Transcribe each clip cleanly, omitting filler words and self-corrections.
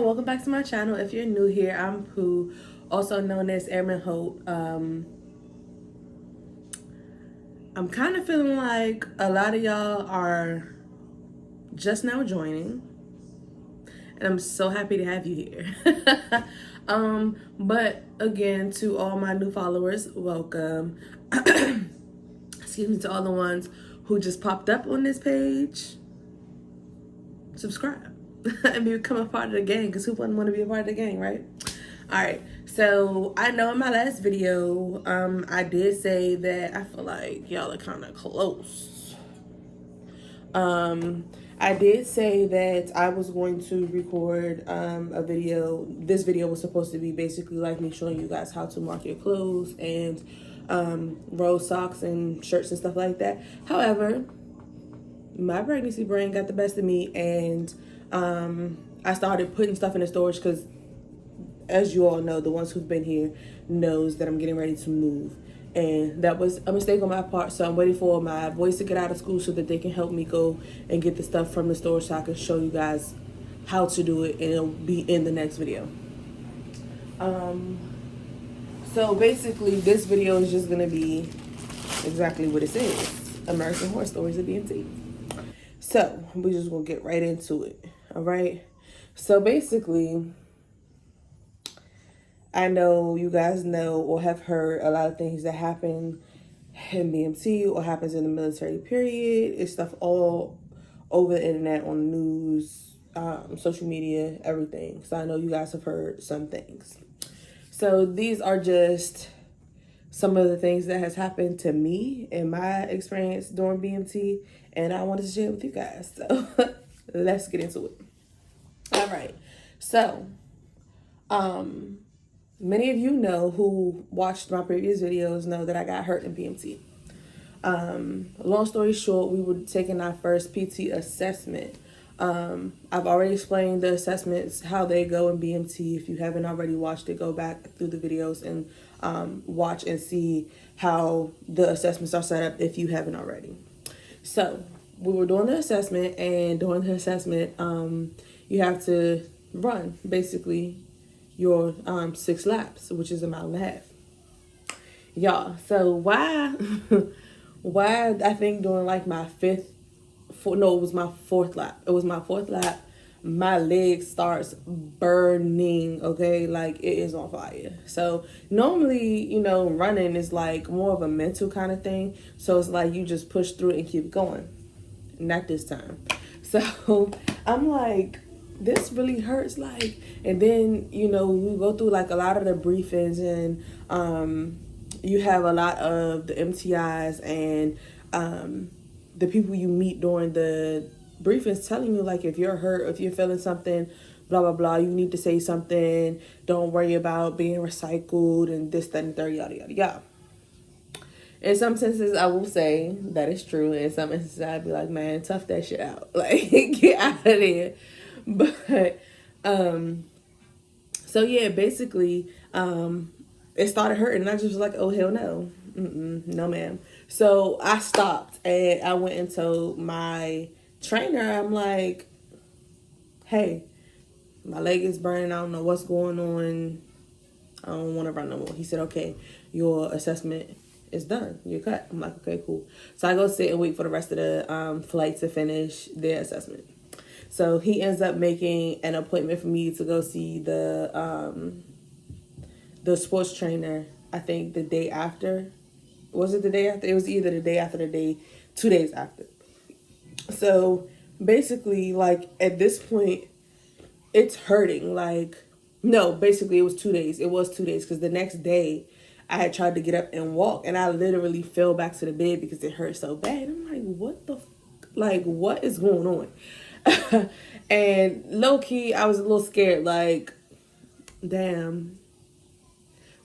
welcome back to my channel. If you're new here, I'm Pooh, also known as Airman Hope. I'm kind of feeling like a lot of y'all are just now joining, and I'm so happy to have you here. But again, to all my new followers, welcome. Excuse me, to all the ones who just popped up on this page, subscribe and become a part of the gang, because who wouldn't want to be a part of the gang, right? All right, so I know in my last video I did say that I feel like y'all are kind of close. I did say that I was going to record a video. This video was supposed to be basically like me showing you guys how to mark your clothes and roll socks and shirts and stuff like that. However, my pregnancy brain got the best of me, and I started putting stuff in the storage because, as you all know, the ones who've been here knows that I'm getting ready to move, and that was a mistake on my part. So I'm waiting for my boys to get out of school so that they can help me go and get the stuff from the storage so I can show you guys how to do it, and it'll be in the next video. So basically this video is just gonna be exactly what it says: American Horror Stories of BMT. So we're just gonna get right into it. All right, so basically, I know you guys know or have heard a lot of things that happen in BMT or happens in the military period. It's stuff all over the internet, on the news, social media, everything. So I know you guys have heard some things. So these are just some of the things that has happened to me in my experience during BMT, and I wanted to share it with you guys. So let's get into it. All right. So, many of you know who watched my previous videos know that I got hurt in BMT. Long story short, we were taking our first PT assessment. I've already explained the assessments, how they go in BMT. If you haven't already watched it, go back through the videos and watch and see how the assessments are set up if you haven't already. So we were doing the assessment, and during the assessment, you have to run basically your 6 laps, which is a mile and a half. Y'all, so why why I think during like my it was my fourth lap. It was my fourth lap. My leg starts burning, okay? Like, it is on fire. So normally, running is like more of a mental kind of thing. So it's like you just push through it and keep going. Not this time. So I'm like, this really hurts. Like, and then, we go through like a lot of the briefings, and you have a lot of the MTIs and the people you meet during the briefings telling you, like, if you're hurt, if you're feeling something, blah, blah, blah, you need to say something. Don't worry about being recycled and this, that, and third, yada, yada, yada. In some senses, I will say that is true. In some instances, I'd be like, man, tough that shit out. Like, get out of there. But, so yeah, basically, it started hurting, and I just was like, oh, hell no. No, ma'am. So I stopped, and I went and told my trainer, I'm like, hey, my leg is burning. I don't know what's going on. I don't want to run no more. He said, okay, your assessment is done. You're cut. I'm like, okay, cool. So I go sit and wait for the rest of the flight to finish their assessment. So he ends up making an appointment for me to go see the sports trainer, I think the day after. Was it the day after? It was either the day after, 2 days after. So basically, like, at this point, it's hurting. Like, no, basically it was 2 days. It was 2 days, because the next day I had tried to get up and walk, and I literally fell back to the bed because it hurt so bad. I'm like, what the like, what is going on? And low key, I was a little scared. Like, damn,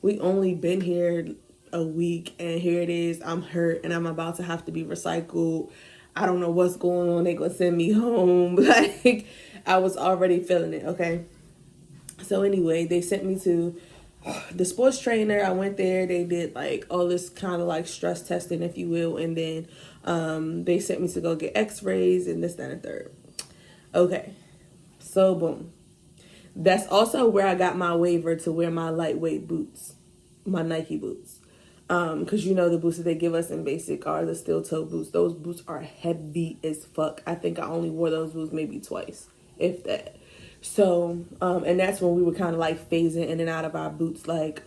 we only been here a week, and here it is. I'm hurt, and I'm about to have to be recycled. I don't know what's going on. They gonna send me home. Like, I was already feeling it. Okay. So anyway, they sent me to the sports trainer. I went there. They did like all this kind of like stress testing, if you will, and then they sent me to go get X-rays and this, that, and third. Okay. So boom. That's also where I got my waiver to wear my lightweight boots, my Nike boots. Because you know the boots that they give us in basic are the steel toe boots. Those boots are heavy as fuck. I think I only wore those boots maybe twice, if that. So, and that's when we were kind of like phasing in and out of our boots. Like,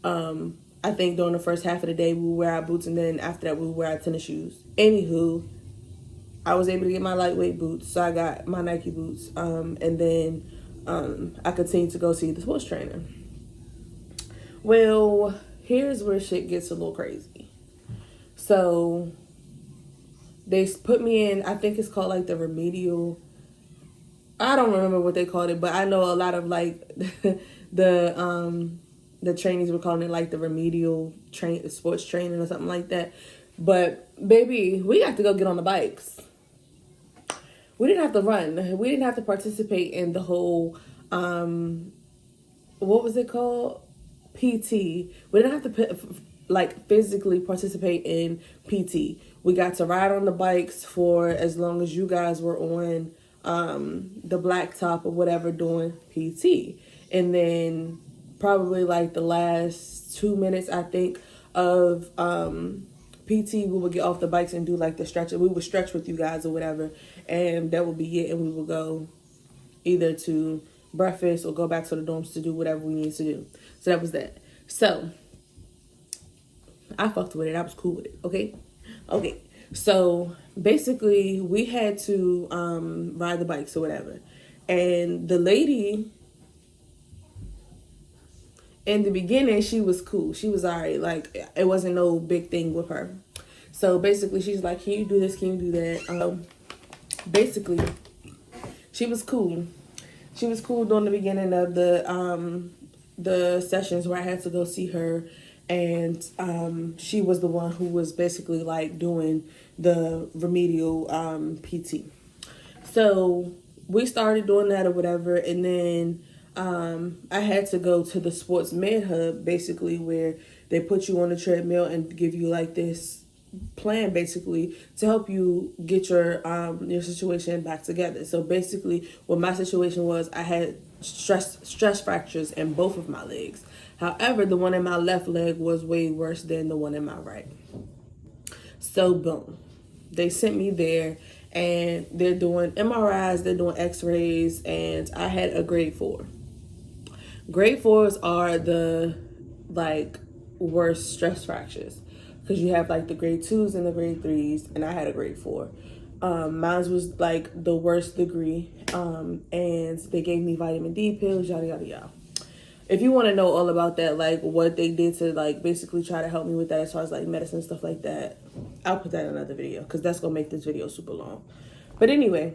I think during the first half of the day we would wear our boots, and then after that we would wear our tennis shoes. Anywho, I was able to get my lightweight boots, so I got my Nike boots, and then I continued to go see the sports trainer. Well, here's where shit gets a little crazy. So they put me in, I think it's called like the remedial, I don't remember what they called it, but I know a lot of like the trainees were calling it like the remedial sports training or something like that. But baby, we got to go get on the bikes. We didn't have to run. We didn't have to participate in the whole what was it called? PT. We didn't have to like physically participate in PT. We got to ride on the bikes for as long as you guys were on the blacktop or whatever doing PT. And then probably like the last 2 minutes, I think, of PT, we would get off the bikes and do like the stretch. We would stretch with you guys or whatever, and that would be it. And we would go either to breakfast or go back to the dorms to do whatever we needed to do. So that was that. So I fucked with it. I was cool with it. Okay. So basically, we had to ride the bikes or whatever, and the lady in the beginning, she was cool. She was alright. Like, it wasn't no big thing with her. So basically, she's like, can you do this? Can you do that? Basically, she was cool. She was cool during the beginning of the sessions where I had to go see her. And she was the one who was basically like doing the remedial PT. So we started doing that or whatever. And then I had to go to the sports med hub, basically, where they put you on the treadmill and give you like this plan, basically, to help you get your situation back together. So basically, what my situation was, I had stress fractures in both of my legs. However, the one in my left leg was way worse than the one in my right. So boom, they sent me there, and they're doing MRIs, they're doing X-rays, and I had a grade 4. Grade 4s are the like worst stress fractures, because you have like the grade 2s and the grade 3s, and I had a grade 4. Mine was like the worst degree, and they gave me vitamin D pills, yada yada yada. If you want to know all about that, like what they did to like basically try to help me with that as far as like medicine, stuff like that, I'll put that in another video, because that's gonna make this video super long. But anyway,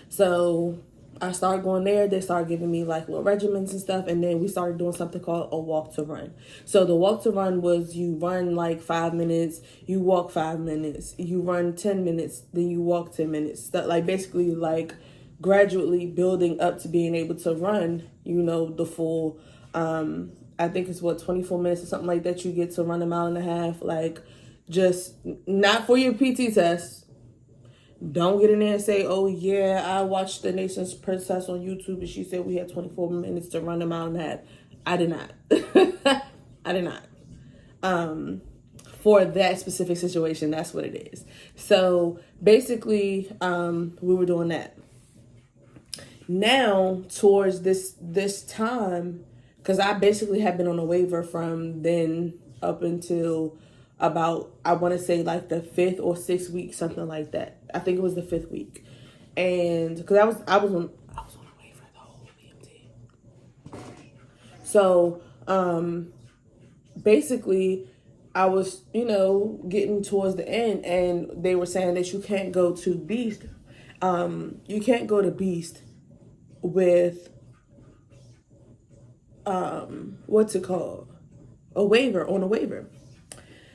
so I started going there. They started giving me like little regimens and stuff, and then we started doing something called a walk to run. So the walk to run was you run like 5 minutes, you walk 5 minutes, you run 10 minutes, then you walk 10 minutes. That like basically like gradually building up to being able to run, you know, the full I think it's 24 minutes or something like that you get to run a mile and a half. Like, just not for your PT test. Don't get in there and say, oh yeah, I watched the Nation's Princess on YouTube and she said we had 24 minutes to run a mile and a half. I did not. I did not. For that specific situation, that's what it is. So basically, we were doing that. Now, towards this time, because I basically have been on a waiver from then up until about, I want to say like the 5th or 6th week, something like that. I think it was the 5th week, and because I was on a waiver the whole BMT. So basically, I was, you know, getting towards the end, and they were saying that you can't go to Beast. You can't go to Beast with what's it called? A waiver.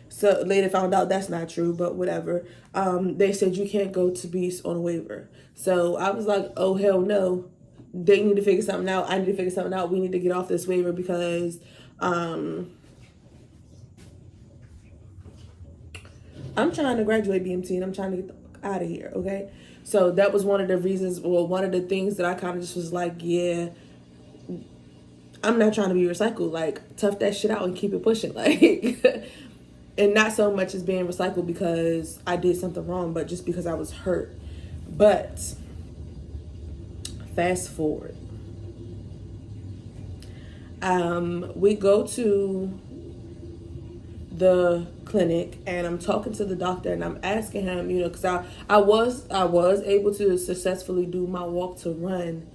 So later found out that's not true, but whatever. They said you can't go to Beast on a waiver. So I was like, oh hell no. They need to figure something out. I need to figure something out. We need to get off this waiver because I'm trying to graduate BMT and I'm trying to get the fuck out of here, okay? So that was one of the reasons, well, one of the things that I kind of just was like, yeah, I'm not trying to be recycled. Like, tough that shit out and keep it pushing. Like, and not so much as being recycled because I did something wrong, but just because I was hurt. But fast forward, we go to the clinic and I'm talking to the doctor and I'm asking him, because I was able to successfully do my walk to run,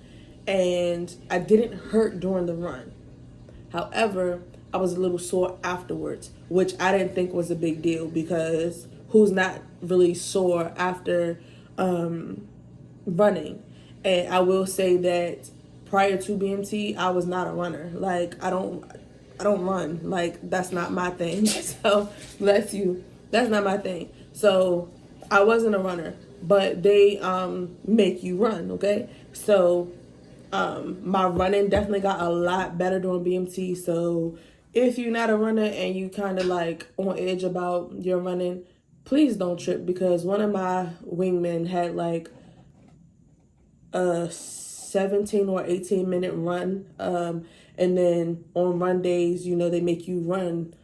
and I didn't hurt during the run. However, I was a little sore afterwards, which I didn't think was a big deal because who's not really sore after running? And I will say that prior to BMT, I was not a runner. Like, I don't run. Like, that's not my thing. So, bless you. That's not my thing. So, I wasn't a runner, but they make you run, okay? So, my running definitely got a lot better during BMT. So, if you're not a runner and you kind of like on edge about your running, please don't trip, because one of my wingmen had like a 17 or 18-minute run, and then on run days, they make you run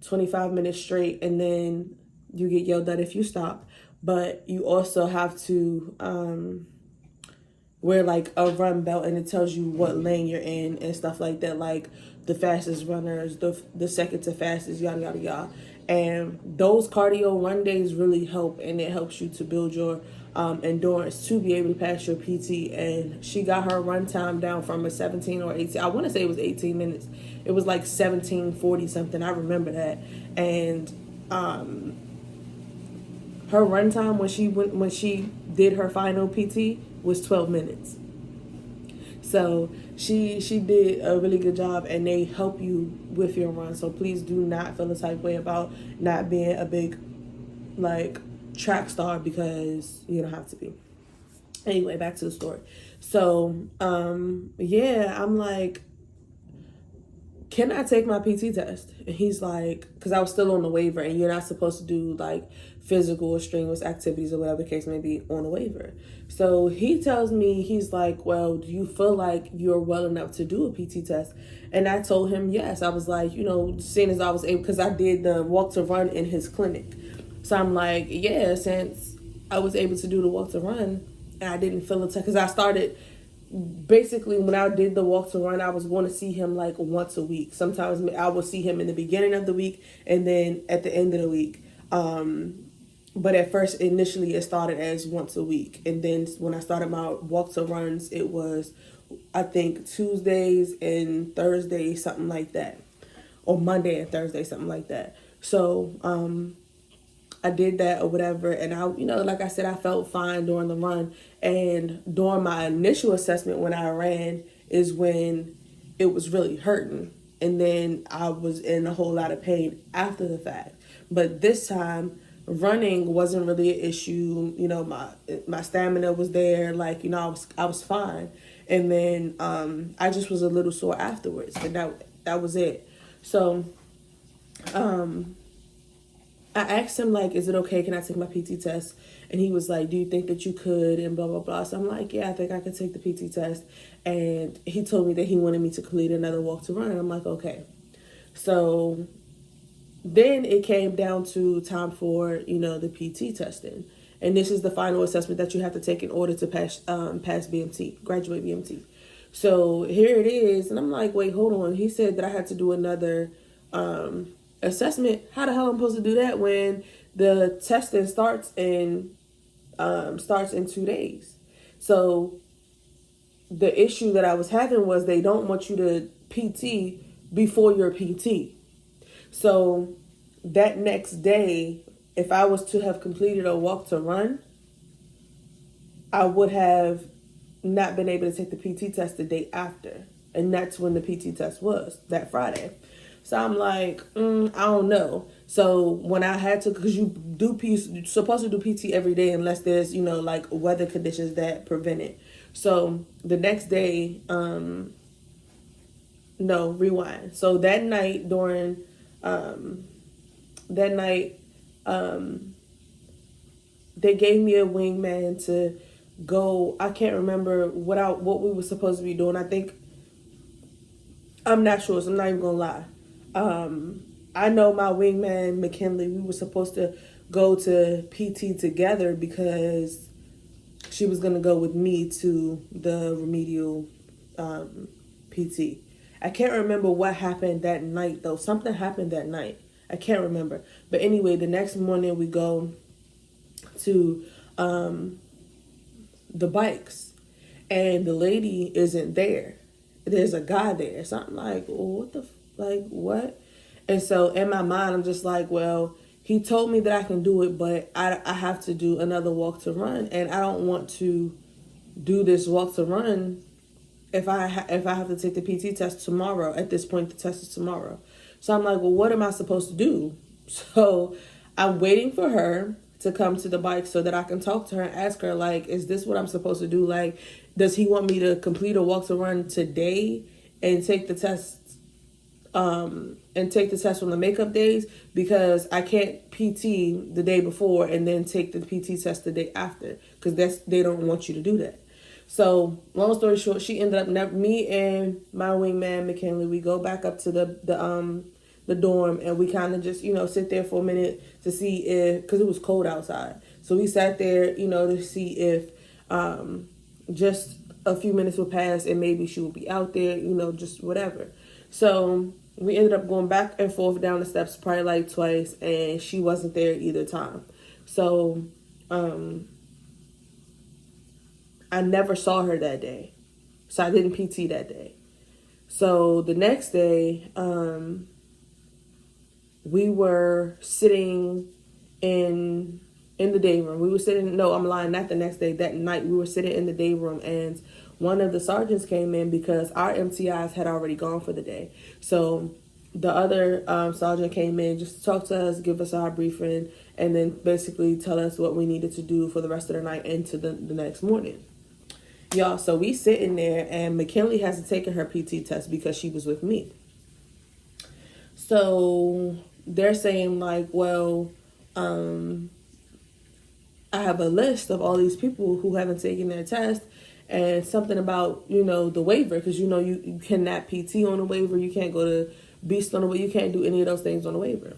25 minutes straight, and then you get yelled at if you stop. But you also have to wear like a run belt, and it tells you what lane you're in and stuff like that, like the fastest runners, the second to fastest, yada yada yada. And those cardio run days really help, and it helps you to build your endurance to be able to pass your PT. And she got her run time down from a 17 or 18. I want to say it was 18 minutes. It was like 17:40 something. I remember that. And her run time when she did her final PT was 12 minutes. So she did a really good job, and they help you with your run. So please do not feel the type way about not being a big like track star, because you don't have to be. Anyway, back to the story. So yeah, I'm like, can I take my PT test? And he's like, because I was still on the waiver, and you're not supposed to do like physical or strenuous activities or whatever the case may be on a waiver. So he tells me, he's like, well, do you feel like you're well enough to do a PT test? And I told him yes. I was like, seeing as I was able, because I did the walk to run in his clinic. So I'm like, yeah, since I was able to do the walk to run and I didn't feel it, because I started, basically when I did the walk to run, I was going to see him like once a week. Sometimes I would see him in the beginning of the week and then at the end of the week. But at first, initially, it started as once a week. And then when I started my walk to runs, it was, I think, Tuesdays and Thursdays, something like that. Or Monday and Thursday, something like that. So I did that or whatever. And I, like I said, I felt fine during the run. And during my initial assessment when I ran is when it was really hurting. And then I was in a whole lot of pain after the fact. But this time, running wasn't really an issue. My stamina was there. Like, I was fine. And then I just was a little sore afterwards, and that was it. So I asked him, like, is it okay? Can I take my PT test? And he was like, do you think that you could? And blah, blah, blah. So I'm like, yeah, I think I could take the PT test. And he told me that he wanted me to complete another walk to run. And I'm like, okay. So then it came down to time for, the PT testing. And this is the final assessment that you have to take in order to pass BMT, graduate BMT. So here it is. And I'm like, wait, hold on. He said that I had to do another assessment. How the hell am I supposed to do that when the testing starts in 2 days? So the issue that I was having was they don't want you to PT before your PT. So that next day, if I was to have completed a walk to run, I would have not been able to take the PT test the day after. And that's when the PT test was, that Friday. So I'm like, I don't know. So when I had to, because you're supposed to do PT every day unless there's, like weather conditions that prevent it. So the next day, no, rewind. So that night they gave me a wingman to go. I can't remember what we were supposed to be doing. I think I'm not sure, so I'm not even gonna lie. I know my wingman McKinley. We were supposed to go to PT together because she was gonna go with me to the remedial PT. I can't remember what happened that night though. Something happened that night. I can't remember. But anyway, the next morning we go to the bikes, and the lady isn't there. There's a guy there. So I'm like, well, what the like what? And so in my mind, I'm just like, well, he told me that I can do it, but I have to do another walk to run, and I don't want to do this walk to run if I have to take the PT test tomorrow. At this point, the test is tomorrow. So I'm like, well, what am I supposed to do? So I'm waiting for her to come to the bike so that I can talk to her and ask her, like, is this what I'm supposed to do? Like, does he want me to complete a walk to run today and take the test and take the test on the makeup days, because I can't PT the day before and then take the PT test the day after, because they don't want you to do that. So long story short, she ended up me and my wingman McKinley. We go back up to the dorm, and we kind of just sit there for a minute to see if, because it was cold outside. So we sat there to see if just a few minutes would pass and maybe she would be out there, just whatever. So we ended up going back and forth down the steps probably like twice, and she wasn't there either time. So I never saw her that day. So I didn't PT that day. So the next day, we were sitting in the day room. We were sitting, no, I'm lying, not the next day. That night we were sitting in the day room, and one of the sergeants came in because our MTIs had already gone for the day. So the other sergeant came in just to talk to us, give us our briefing, and then basically tell us what we needed to do for the rest of the night into the next morning. Y'all, so we sitting there, and McKinley hasn't taken her PT test because she was with me. So they're saying like, well, I have a list of all these people who haven't taken their test, and something about, the waiver, because, you cannot PT on a waiver. You can't go to Beast on a waiver. You can't do any of those things on a waiver.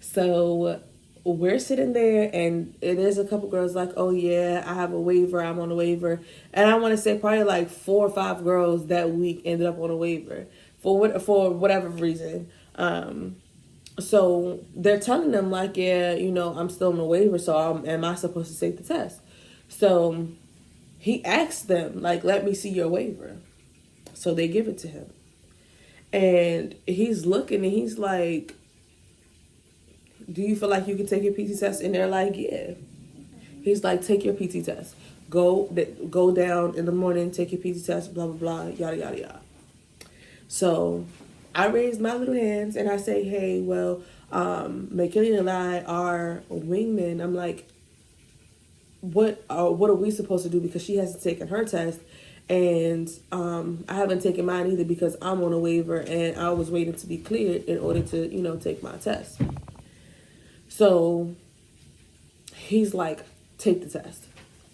So we're sitting there, and there's a couple girls like, oh yeah, I have a waiver, I'm on a waiver. And I want to say probably like 4 or 5 girls that week ended up on a waiver for whatever reason. So they're telling them like, yeah, I'm still on a waiver, so am I supposed to take the test? So he asked them like, let me see your waiver. So they give it to him, and he's looking, and he's like, do you feel like you can take your PT test? And they're like, yeah. He's like, take your PT test. Go down in the morning, take your PT test, blah, blah, blah, yada, yada, yada. So I raised my little hands, and I say, hey, well, McKinley and I are wingmen. I'm like, what are we supposed to do? Because she hasn't taken her test, and I haven't taken mine either because I'm on a waiver, and I was waiting to be cleared in order to, take my test. So he's like, take the test.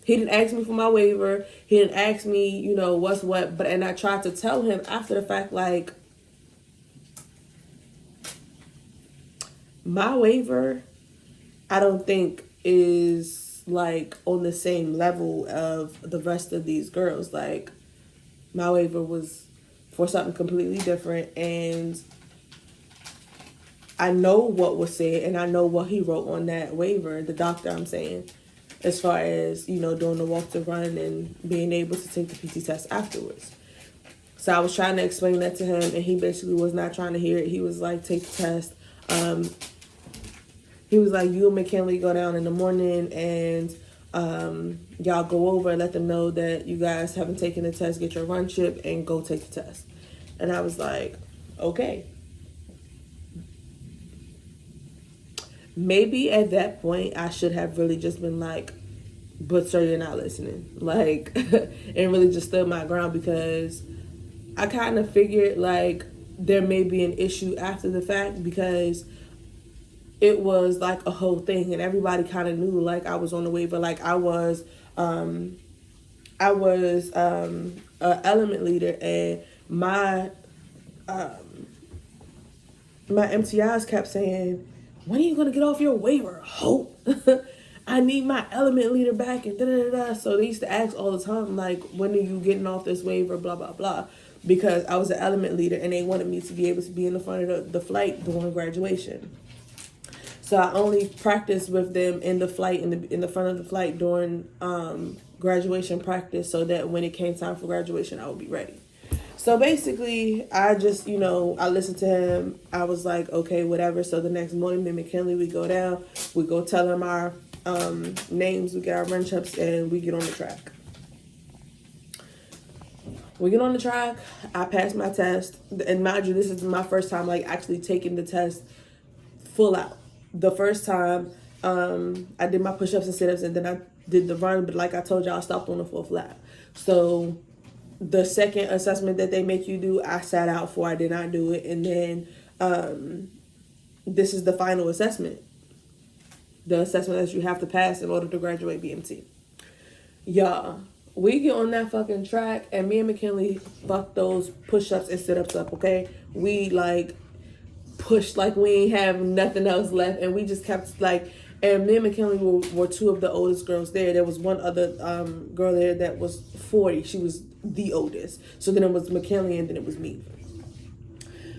He didn't ask me for my waiver. He didn't ask me, what's what. And I tried to tell him after the fact, like, my waiver, I don't think is like on the same level of the rest of these girls. Like, my waiver was for something completely different, and I know what was said, and I know what he wrote on that waiver, the doctor, I'm saying, as far as, doing the walk to run and being able to take the PT test afterwards. So I was trying to explain that to him, and he basically was not trying to hear it. He was like, take the test. He was like, you and McKinley go down in the morning, and y'all go over and let them know that you guys haven't taken the test, get your run chip, and go take the test. And I was like, okay. Maybe at that point I should have really just been like, but sir, you're not listening. Like, and really just stood my ground, because I kind of figured like there may be an issue after the fact, because it was like a whole thing, and everybody kind of knew like I was on the waiver. Like I was element leader, and my MTIs kept saying, when are you gonna get off your waiver, Hope? I need my element leader back, and da da da. So they used to ask all the time, like, when are you getting off this waiver, blah blah blah, because I was an element leader and they wanted me to be able to be in the front of the flight during graduation. So I only practiced with them in the flight, in the front of the flight during graduation practice, so that when it came time for graduation, I would be ready. So basically, I just, I listened to him. I was like, okay, whatever. So the next morning, me and McKinley, we go down, we go tell him our names, we get our run ups, and we get on the track. We get on the track. I pass my test, and mind you, this is my first time like actually taking the test full out. The first time, I did my push-ups and sit-ups, and then I did the run. But like I told you, I stopped on the 4th lap. So the second assessment that they make you do, I sat out for. I did not do it. And then this is the final assessment. The assessment that you have to pass in order to graduate BMT. Y'all, we get on that fucking track, and me and McKinley fucked those push-ups and sit-ups up, okay? We, like, pushed like we ain't have nothing else left, and we just kept, like... And me and McKinley were two of the oldest girls there. There was one other girl there that was 40. She was the oldest. So then it was McKinley, and then it was me.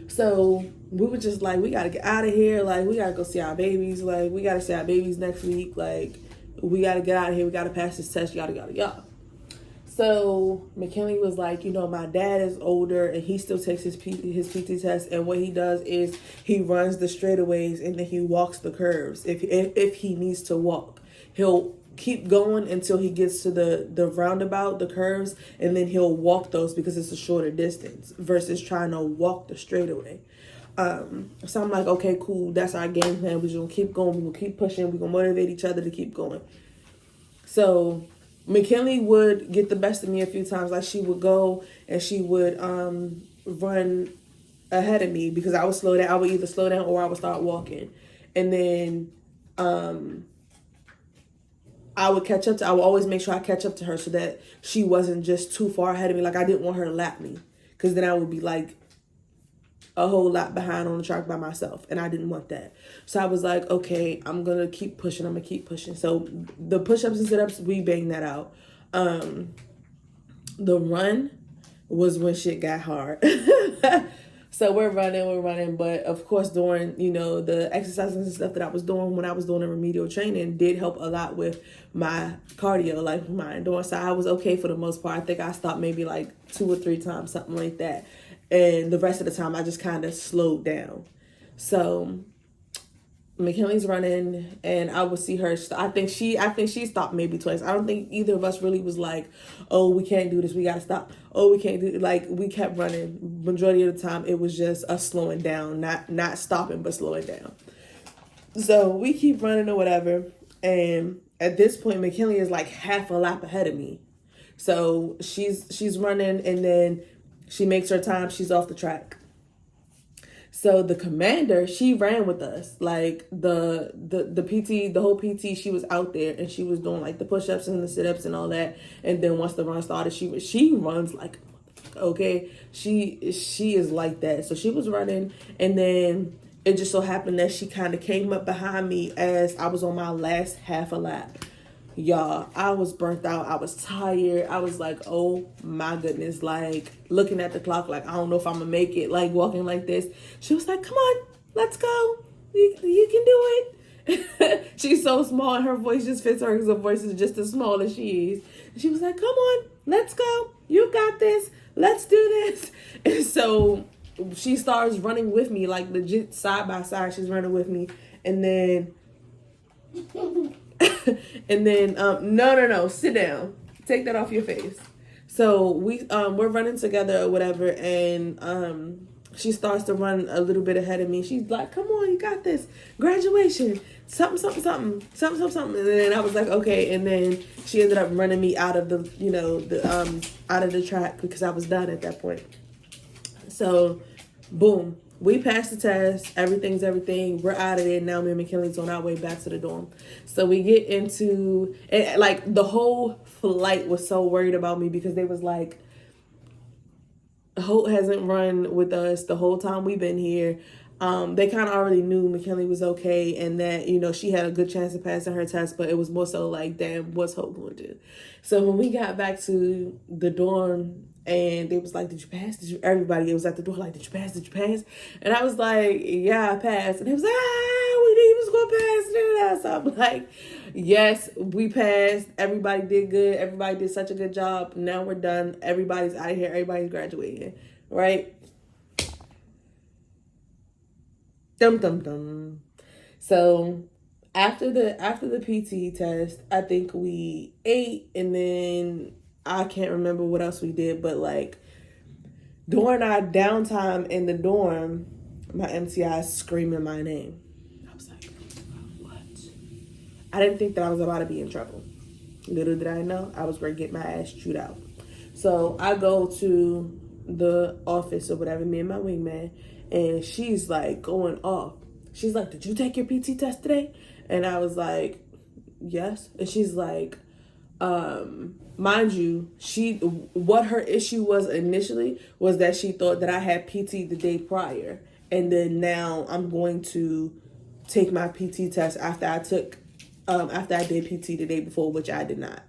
So we were just like, we got to get out of here. Like, we got to go see our babies. Like, we got to see our babies next week. Like, we got to get out of here. We got to pass this test, yada, yada, yada. So McKinley was like, my dad is older and he still takes his PT test. And what he does is he runs the straightaways and then he walks the curves. If he needs to walk, he'll keep going until he gets to the roundabout, the curves, and then he'll walk those because it's a shorter distance versus trying to walk the straightaway. So I'm like, okay, cool. That's our game plan. We're just going to keep going. We're going to keep pushing. We're going to motivate each other to keep going. So McKinley would get the best of me a few times. Like, she would go and she would run ahead of me because I would slow down. I would either slow down or I would start walking. And then I would always make sure I catch up to her so that she wasn't just too far ahead of me. Like, I didn't want her to lap me because then I would be like a whole lot behind on the track by myself, and I didn't want that. So I was like, okay, I'm gonna keep pushing. So the push-ups and sit-ups, we banged that out. The run was when shit got hard. So we're running, but of course during, the exercises and stuff that I was doing when I was doing the remedial training did help a lot with my cardio, like my endurance. So I was okay for the most part. I think I stopped maybe like 2 or 3 times, something like that. And the rest of the time, I just kind of slowed down. So McKinley's running, and I would see her. I think she stopped maybe twice. I don't think either of us really was like, "Oh, we can't do this. We gotta stop. Oh, we can't do it." Like, we kept running. Majority of the time, it was just us slowing down, not stopping, but slowing down. So we keep running or whatever, and at this point, McKinley is like half a lap ahead of me. So she's running, and then she makes her time. She's off the track. So the commander, she ran with us. Like the PT, the whole PT, she was out there and she was doing like the push-ups and the sit-ups and all that. And then once the run started, she runs like, okay, she is like that. So she was running, and then it just so happened that she kind of came up behind me as I was on my last half a lap. Y'all, I was burnt out. I was tired. I was like, oh my goodness, like looking at the clock, like, I don't know if I'm gonna make it, like walking like this. She was like, come on, let's go. You can do it. She's so small and her voice just fits her because her voice is just as small as she is. And she was like, come on, let's go. You got this. Let's do this. And so she starts running with me, like legit side by side. She's running with me. And then... and then no, sit down, take that off your face. So we're running together or whatever, and she starts to run a little bit ahead of me. She's like, come on, you got this, graduation, something, and then I was like, okay. And then she ended up running me out of the out of the track because I was done at that point. So boom, we passed the test. Everything's everything. We're out of there now. Me and McKinley's on our way back to the dorm. So we get into, and like the whole flight was so worried about me because they was like, Holt hasn't run with us the whole time we've been here. They kind of already knew McKinley was okay and that, she had a good chance of passing her test, but it was more so like, damn, what's Hope going to do? So when we got back to the dorm and they was like, did you pass? Everybody was at the door like, did you pass? Did you pass? And I was like, yeah, I passed. And they was like, we knew he was going to pass. So I'm like, yes, we passed. Everybody did good. Everybody did such a good job. Now we're done. Everybody's out of here. Everybody's graduating, right? Dum dum dum. So after the PT test, I think we ate, and then I can't remember what else we did, but like during our downtime in the dorm, my MTI is screaming my name. I was like, what? I didn't think that I was about to be in trouble. Little did I know, I was going to get my ass chewed out. So I go to the office or whatever, me and my wingman, and she's like going off. She's like, did you take your PT test today? And I was like, yes. And she's like, mind you, what her issue was initially was that she thought that I had PT the day prior. And then now I'm going to take my PT test after I did PT the day before, which I did not.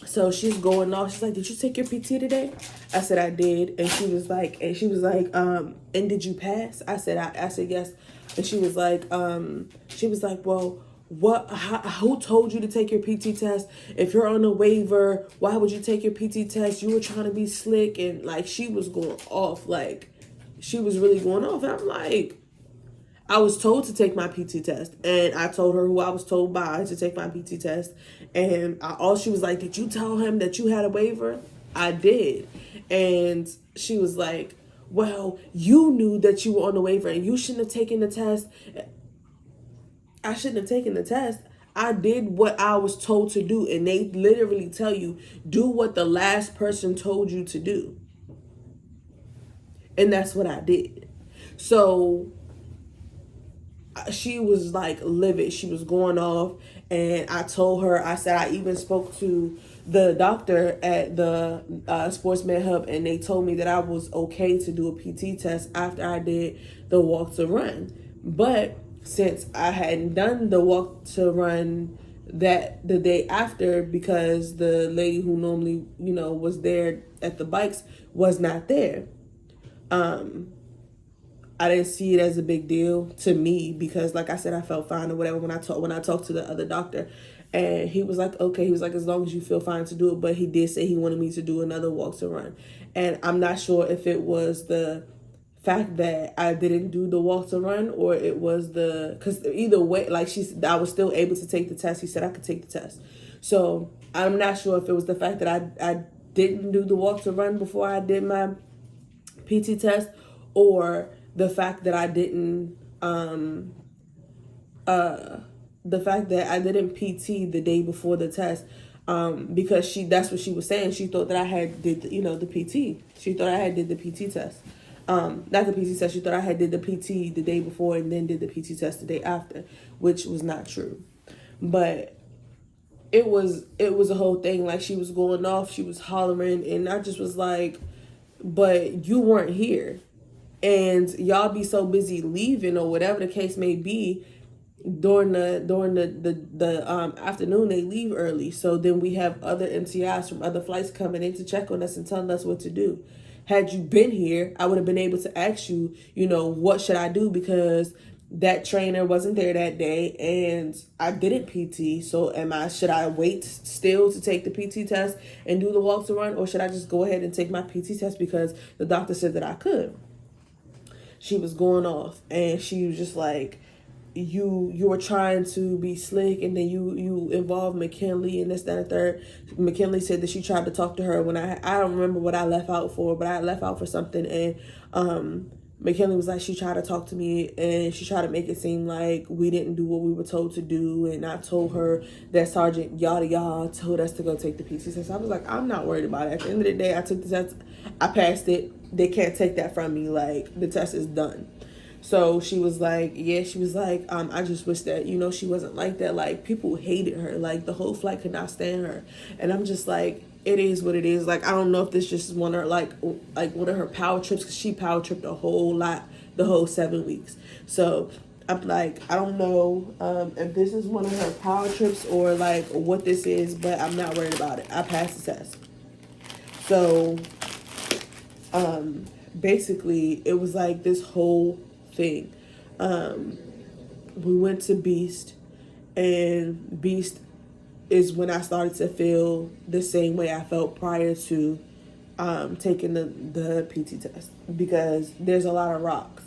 So she's going off. She's like, did you take your PT today? I said, I did. And she was like, and did you pass? I said, yes. And she was like, well, who told you to take your PT test? If you're on a waiver, why would you take your PT test? You were trying to be slick. And like, she was going off. Like, she was really going off. And I'm like, I was told to take my PT test, and I told her who I was told by to take my PT test. And she was like, did you tell him that you had a waiver? I did. And she was like, well, you knew that you were on the waiver and you shouldn't have taken the test. I shouldn't have taken the test. I did what I was told to do. And they literally tell you, do what the last person told you to do. And that's what I did. So she was like livid. She was going off. And I told her, I said, I even spoke to the doctor at the Sports Med Hub, and they told me that I was okay to do a PT test after I did the walk to run. But since I hadn't done the walk to run that the day after, because the lady who normally, was there at the bikes was not there, I didn't see it as a big deal to me because, like I said, I felt fine or whatever when I talked to the other doctor. And he was like, okay, he was like, as long as you feel fine to do it. But he did say he wanted me to do another walk to run. And I'm not sure if it was the fact that I didn't do the walk to run or it was because either way, like I was still able to take the test. He said I could take the test. So I'm not sure if it was the fact that I didn't do the walk to run before I did my PT test or the fact that I didn't PT the day before the test, because that's what she was saying. She thought that I had did the PT. She thought I had did the PT test. Not the PT test. She thought I had did the PT the day before and then did the PT test the day after, which was not true. But it was a whole thing. Like, she was going off, she was hollering, and I just was like, but you weren't here. And y'all be so busy leaving or whatever the case may be during the afternoon. They leave early, so then we have other MTIs from other flights coming in to check on us and telling us what to do. Had you been here, I would have been able to ask you, what should I do, because that trainer wasn't there that day and I didn't PT. So should I wait still to take the PT test and do the walk to run, or should I just go ahead and take my PT test because the doctor said that I could? She was going off, and she was just like, you were trying to be slick, and then you involved McKinley and this, that, and third. McKinley said that she tried to talk to her when I don't remember what I left out for, but I left out for something, and McKinley was like, she tried to talk to me and she tried to make it seem like we didn't do what we were told to do. And I told her that Sergeant yada yada told us to go take the PT test. I was like, I'm not worried about it. At the end of the day, I took the test. I passed it. They can't take that from me. Like, the test is done. So she was like, I just wish that, she wasn't like that. Like, people hated her. Like, the whole flight could not stand her. And I'm just like, it is what it is. Like, I don't know if this just is one of like one of her power trips, because she power tripped a whole lot the whole 7 weeks. So I'm like, I don't know if this is one of her power trips or like what this is, but I'm not worried about it. I passed the test. So basically it was like this whole thing. We went to Beast, and Beast is when I started to feel the same way I felt prior to taking the PT test, because there's a lot of rocks.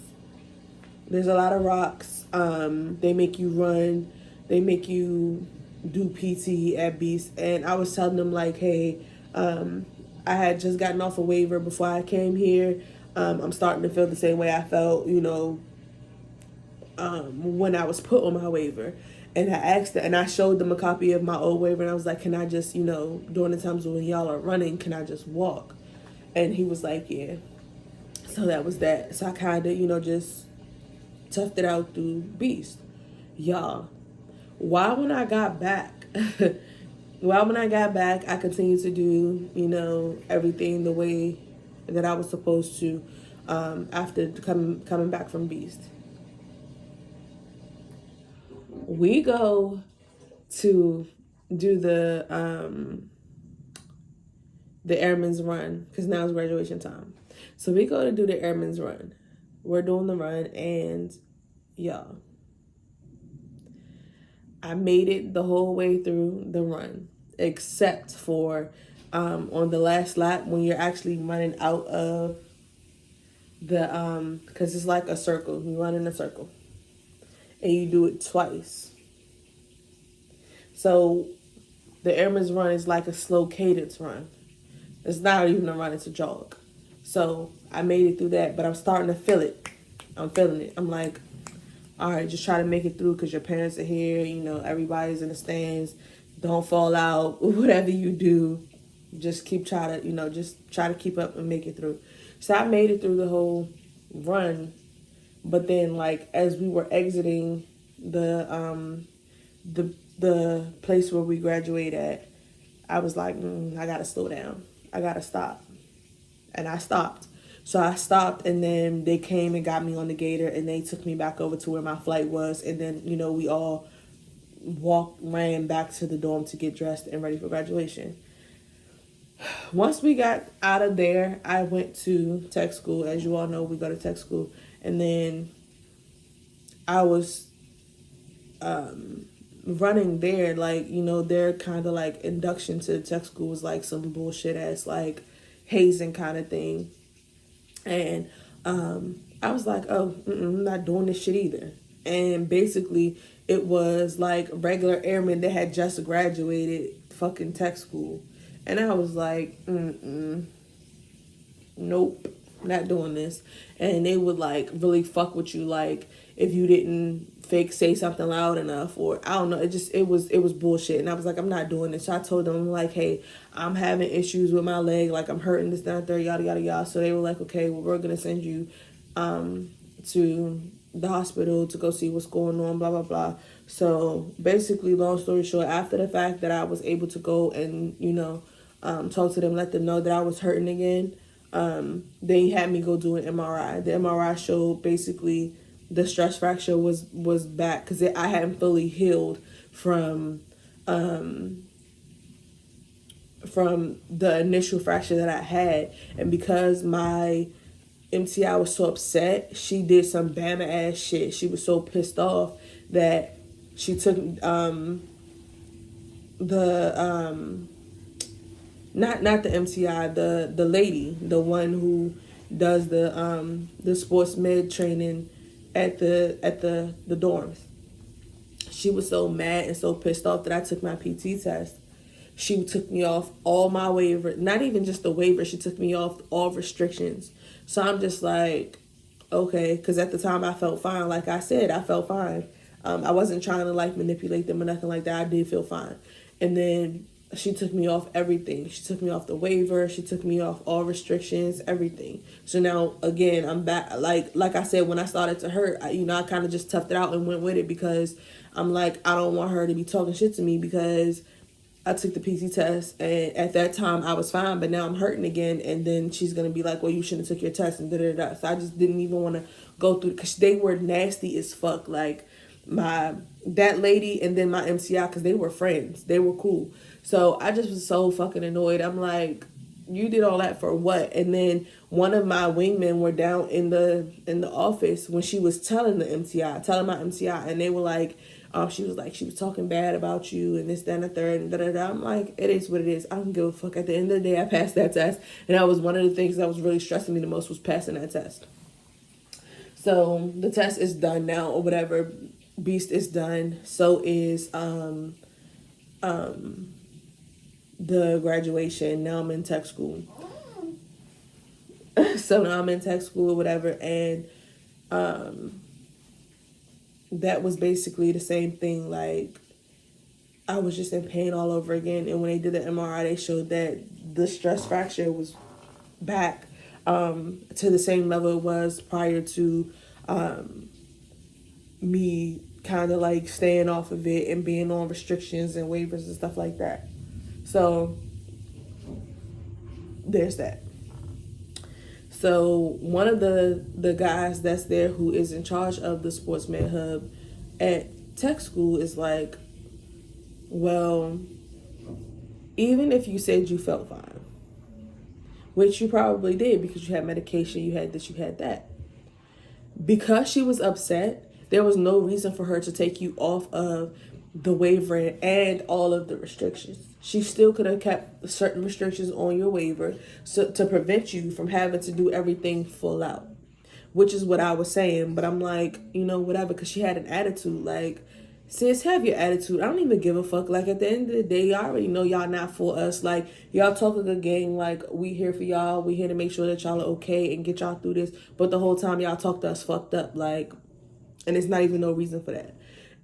There's a lot of rocks. They make you run. They make you do PT at Beast. And I was telling them, like, hey, I had just gotten off a waiver before I came here. I'm starting to feel the same way I felt, when I was put on my waiver. And I asked and I showed them a copy of my old waiver, and I was like, can I just, during the times when y'all are running, can I just walk? And he was like, yeah. So that was that. So I kind of, just toughed it out through Beast. Y'all, why when I got back, I continued to do, everything the way that I was supposed to after coming back from Beast. We go to do the Airman's Run, because now it's graduation time. So we go to do the Airman's Run. We're doing the run, and y'all, I made it the whole way through the run, except for on the last lap when you're actually running out of the because it's like a circle. You run in a circle, and you do it twice. So the Airman's Run is like a slow cadence run. It's not even a run, it's a jog. So I made it through that, but I'm starting to feel it. I'm feeling it. I'm like, all right, just try to make it through, because your parents are here. Everybody's in the stands. Don't fall out. Whatever you do, just try to keep up and make it through. So I made it through the whole run, but then like as we were exiting the place where we graduate at, I was like, I gotta slow down. I gotta stop. And I stopped. So I stopped, and then they came and got me on the gator, and they took me back over to where my flight was. And then, we all ran back to the dorm to get dressed and ready for graduation. Once we got out of there, I went to tech school. As you all know, we go to tech school. And then I was running there, like, their kind of like induction to tech school was like some bullshit ass like hazing kind of thing. And I was like, oh, I'm not doing this shit either. And basically it was like regular airmen that had just graduated fucking tech school. And I was like, nope, not doing this. And they would like really fuck with you, like if you didn't say something loud enough, or I don't know, it was bullshit. And I was like, I'm not doing this. So I told them, like, hey, I'm having issues with my leg, like I'm hurting this down there, yada yada yada. So they were like, okay, well, we're gonna send you to the hospital to go see what's going on, blah blah blah. So basically, long story short, after the fact that I was able to go and talk to them, let them know that I was hurting again, they had me go do an MRI. The MRI showed basically the stress fracture was back, because I hadn't fully healed from the initial fracture that I had. And because my MTI was so upset, she did some Bama ass shit. She was so pissed off that she took not the MTI, the lady, the one who does the sports med training at the dorms. She was so mad and so pissed off that I took my PT test. She took me off all my waiver, not even just the waiver, she took me off all restrictions. So I'm just like, okay, because at the time I felt fine. Like I said, I felt fine. I wasn't trying to like manipulate them or nothing like that. I did feel fine. And then she took me off everything. She took me off the waiver. She took me off all restrictions, everything. So now, again, I'm back. Like I said, when I started to hurt, I kind of just toughed it out and went with it, because I'm like, I don't want her to be talking shit to me, because I took the PT test, and at that time I was fine, but now I'm hurting again. And then she's gonna be like, "Well, you shouldn't have took your test," and da da da. So I just didn't even want to go through because they were nasty as fuck. Like that lady and then my MCI, because they were friends, they were cool. So I just was so fucking annoyed. I'm like, you did all that for what? And then one of my wingmen were down in the office when she was telling telling my MCI, and they were like, she was like, she was talking bad about you and this, that, and the third, and da da da. I'm like, it is what it is. I don't give a fuck. At the end of the day, I passed that test, and that was one of the things that was really stressing me the most was passing that test. So the test is done now, or whatever. Beast is done. So is the graduation. Now I'm in tech school. So now I'm in tech school or whatever, and that was basically the same thing. Like, I was just in pain all over again. And when they did the MRI, they showed that the stress fracture was back to the same level it was prior to me kind of like staying off of it and being on restrictions and waivers and stuff like that. So there's that. So one of the guys that's there who is in charge of the Sportsman Hub at tech school is like, well, even if you said you felt fine, which you probably did because you had medication, you had this, you had that, because she was upset, there was no reason for her to take you off of the waiver and all of the restrictions. She still could have kept certain restrictions on your waiver so to prevent you from having to do everything full out, which is what I was saying. But I'm like, whatever, because she had an attitude. Like, sis, have your attitude. I don't even give a fuck. Like, at the end of the day, y'all already know y'all not for us. Like, y'all talk a good game. Like, we here for y'all. We here to make sure that y'all are okay and get y'all through this. But the whole time y'all talk to us fucked up. Like, and it's not even no reason for that.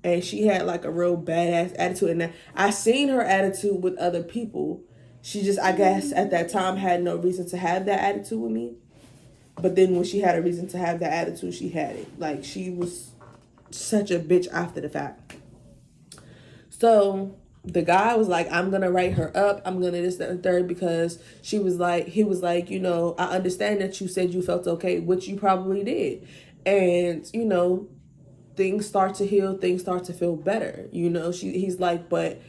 And she had like a real badass attitude. And I seen her attitude with other people. She just, I guess, at that time had no reason to have that attitude with me. But then when she had a reason to have that attitude, she had it. Like, she was such a bitch after the fact. So the guy was like, I'm going to write her up. I'm going to this, that, and third, because he was like, I understand that you said you felt okay, which you probably did. And, things start to heal, things start to feel better. He's like, but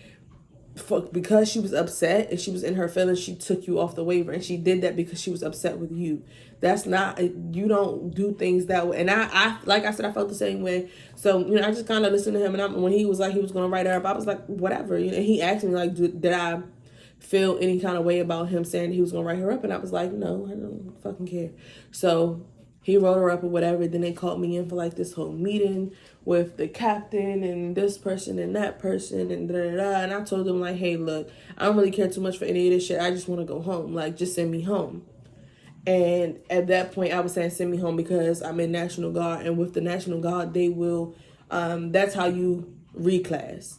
because she was upset and she was in her feelings, she took you off the waiver, and she did that because she was upset with you. That's not, you don't do things that way. And I like I said, I felt the same way. So, I just kind of listened to him, and when he was like, he was going to write her up, I was like, whatever. And he asked me like, did I feel any kind of way about him saying he was going to write her up? And I was like, no, I don't fucking care. So he wrote her up or whatever. Then they called me in for like this whole meeting with the captain and this person and that person and da da da. And I told them like, hey, look, I don't really care too much for any of this shit. I just want to go home. Like, just send me home. And at that point, I was saying send me home because I'm in National Guard. And with the National Guard, they will, that's how you reclass.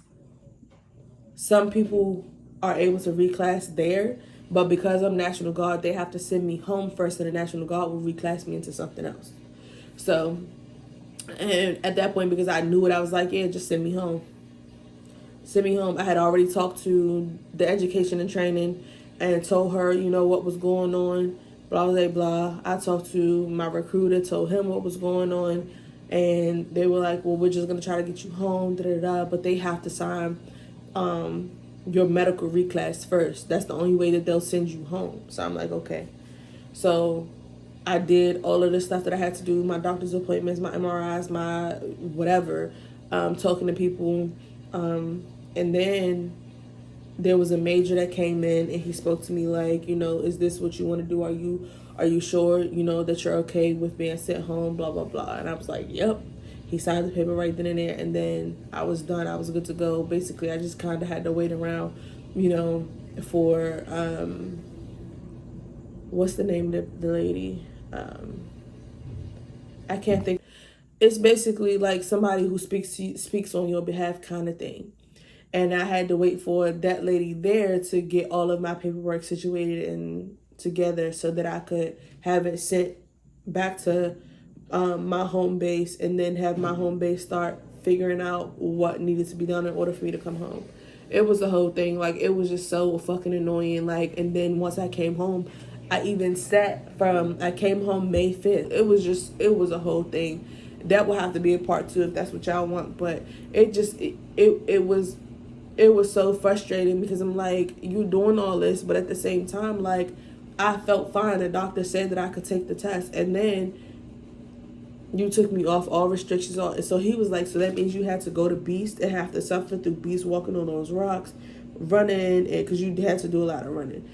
Some people are able to reclass there. But because I'm National Guard, they have to send me home first, and the National Guard will reclass me into something else. So, and at that point, because I knew it, I was like, yeah, just send me home. Send me home. I had already talked to the education and training and told her, what was going on, blah, blah, blah. I talked to my recruiter, told him what was going on, and they were like, well, we're just going to try to get you home, da, da, da. But they have to sign your medical reclass first. That's the only way that they'll send you home. So I'm like, okay. So I did all of the stuff that I had to do, my doctor's appointments, my MRIs, my whatever, talking to people. And then there was a major that came in, and he spoke to me like, is this what you want to do? Are you sure, that you're okay with being sent home, blah, blah, blah. And I was like, yep. He signed the paper right then and there, and then I was done. I was good to go. Basically, I just kind of had to wait around, for, what's the name of the lady? I can't think. It's basically like somebody who speaks on your behalf kind of thing. And I had to wait for that lady there to get all of my paperwork situated and together so that I could have it sent back to my home base, and then have my home base start figuring out what needed to be done in order for me to come home. it was the whole thing. Like, it was just so fucking annoying. Like, and then once I came home, I came home May 5th. It was a whole thing. That will have to be a part 2 if that's what y'all want. But it was so frustrating because I'm like, you doing all this, but at the same time, like, I felt fine. The doctor said that I could take the test, and then you took me off all restrictions. And so he was like, so that means you had to go to Beast and have to suffer through Beast, walking on those rocks, running, and because you had to do a lot of running,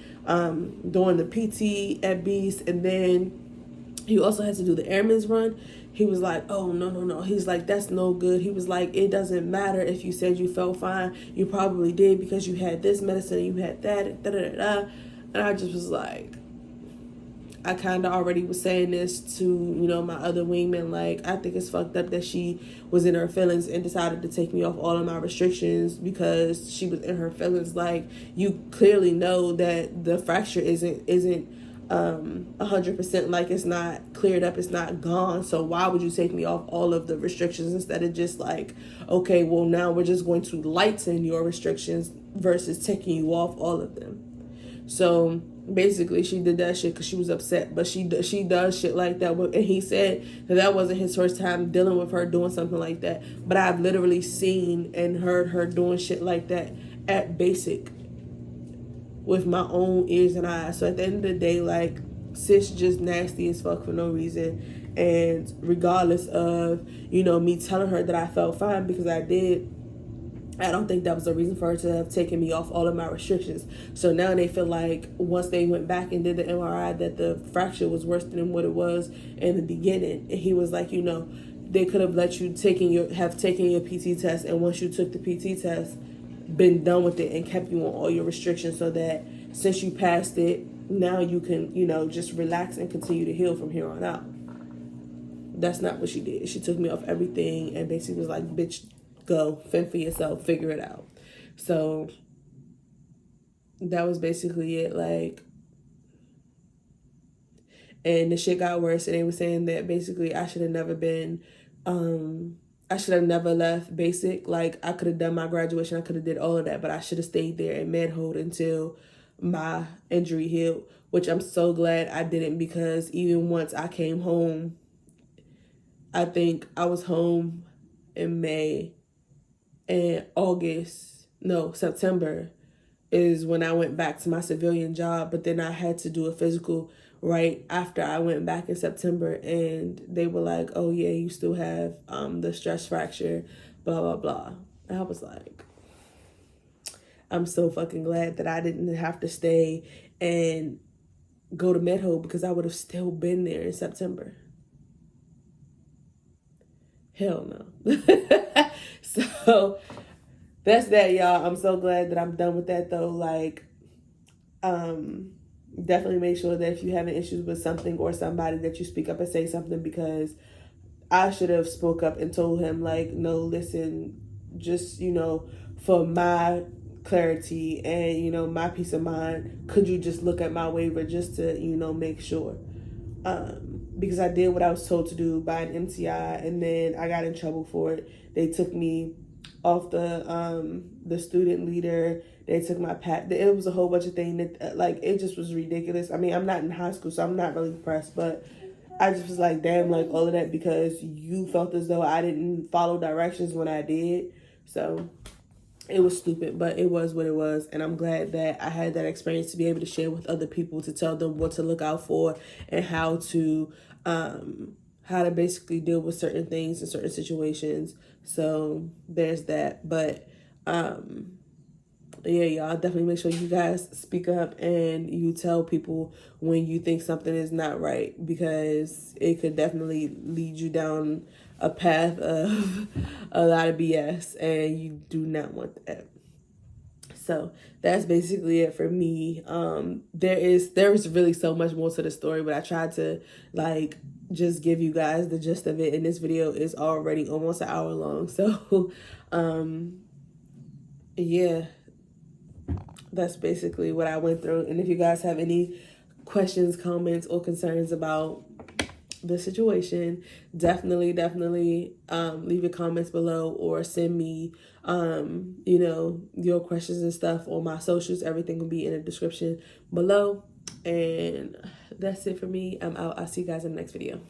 doing the PT at Beast, and then you also had to do the Airman's Run. He was like, oh, no. He's like, that's no good. He was like, it doesn't matter if you said you felt fine. You probably did because you had this medicine, you had that, da-da-da-da. And I just was like, I kind of already was saying this to, you know, my other wingman. Like, I think it's fucked up that she was in her feelings and decided to take me off all of my restrictions because she was in her feelings. Like, you clearly know that the fracture isn't 100%, like, it's not cleared up, it's not gone. So why would you take me off all of the restrictions instead of just like, okay, well, now we're just going to lighten your restrictions versus taking you off all of them. So basically she did that shit because she was upset, but she does shit like that. And he said that wasn't his first time dealing with her doing something like that, but I've literally seen and heard her doing shit like that at Basic with my own ears and eyes. So at the end of the day, like, sis just nasty as fuck for no reason. And regardless of, you know, me telling her that I felt fine because I did, I don't think that was a reason for her to have taken me off all of my restrictions. So now they feel like once they went back and did the MRI that the fracture was worse than what it was in the beginning. And he was like, you know, they could have let you have taken your PT test, and once you took the PT test, been done with it and kept you on all your restrictions, so that since you passed it, now you can, you know, just relax and continue to heal from here on out. That's not what she did. She took me off everything and basically was like, bitch, go fend for yourself, figure it out. So that was basically it. Like, and the shit got worse, and they were saying that basically I should have never left Basic. Like, I could have done my graduation, I could have did all of that, but I should have stayed there in Medhold until my injury healed, which I'm so glad I didn't, because even once I came home, I think I was home in May, and September is when I went back to my civilian job, but then I had to do a physical right after I went back in September, and they were like, oh yeah, you still have the stress fracture, blah, blah, blah. And I was like, I'm so fucking glad that I didn't have to stay and go to Medhold, because I would have still been there in September. Hell no. So that's that, y'all. I'm so glad that I'm done with that, though. Like, definitely make sure that if you're having issues with something or somebody, that you speak up and say something, because I should have spoke up and told him, like, no, listen, just, you know, for my clarity and, you know, my peace of mind, could you just look at my waiver just to, you know, make sure? Because I did what I was told to do by an MTI, and then I got in trouble for it. They took me off the student leader. They took my it was a whole bunch of things that, like, it just was ridiculous. I mean, I'm not in high school, so I'm not really impressed, but I just was like, damn, like, all of that because you felt as though I didn't follow directions when I did. So it was stupid, but it was what it was. And I'm glad that I had that experience to be able to share with other people, to tell them what to look out for and how to basically deal with certain things in certain situations. So there's that. But yeah, y'all, definitely make sure you guys speak up and you tell people when you think something is not right, because it could definitely lead you down a path of a lot of BS, and you do not want that. So that's basically it for me. There is really so much more to the story, but I tried to, like, just give you guys the gist of it, and this video is already almost an hour long. So yeah, that's basically what I went through. And if you guys have any questions, comments, or concerns about the situation, definitely leave your comments below or send me your questions and stuff on my socials. Everything will be in the description below. And that's it for me. I'm out. I'll see you guys in the next video.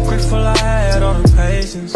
Grateful I had all the patience.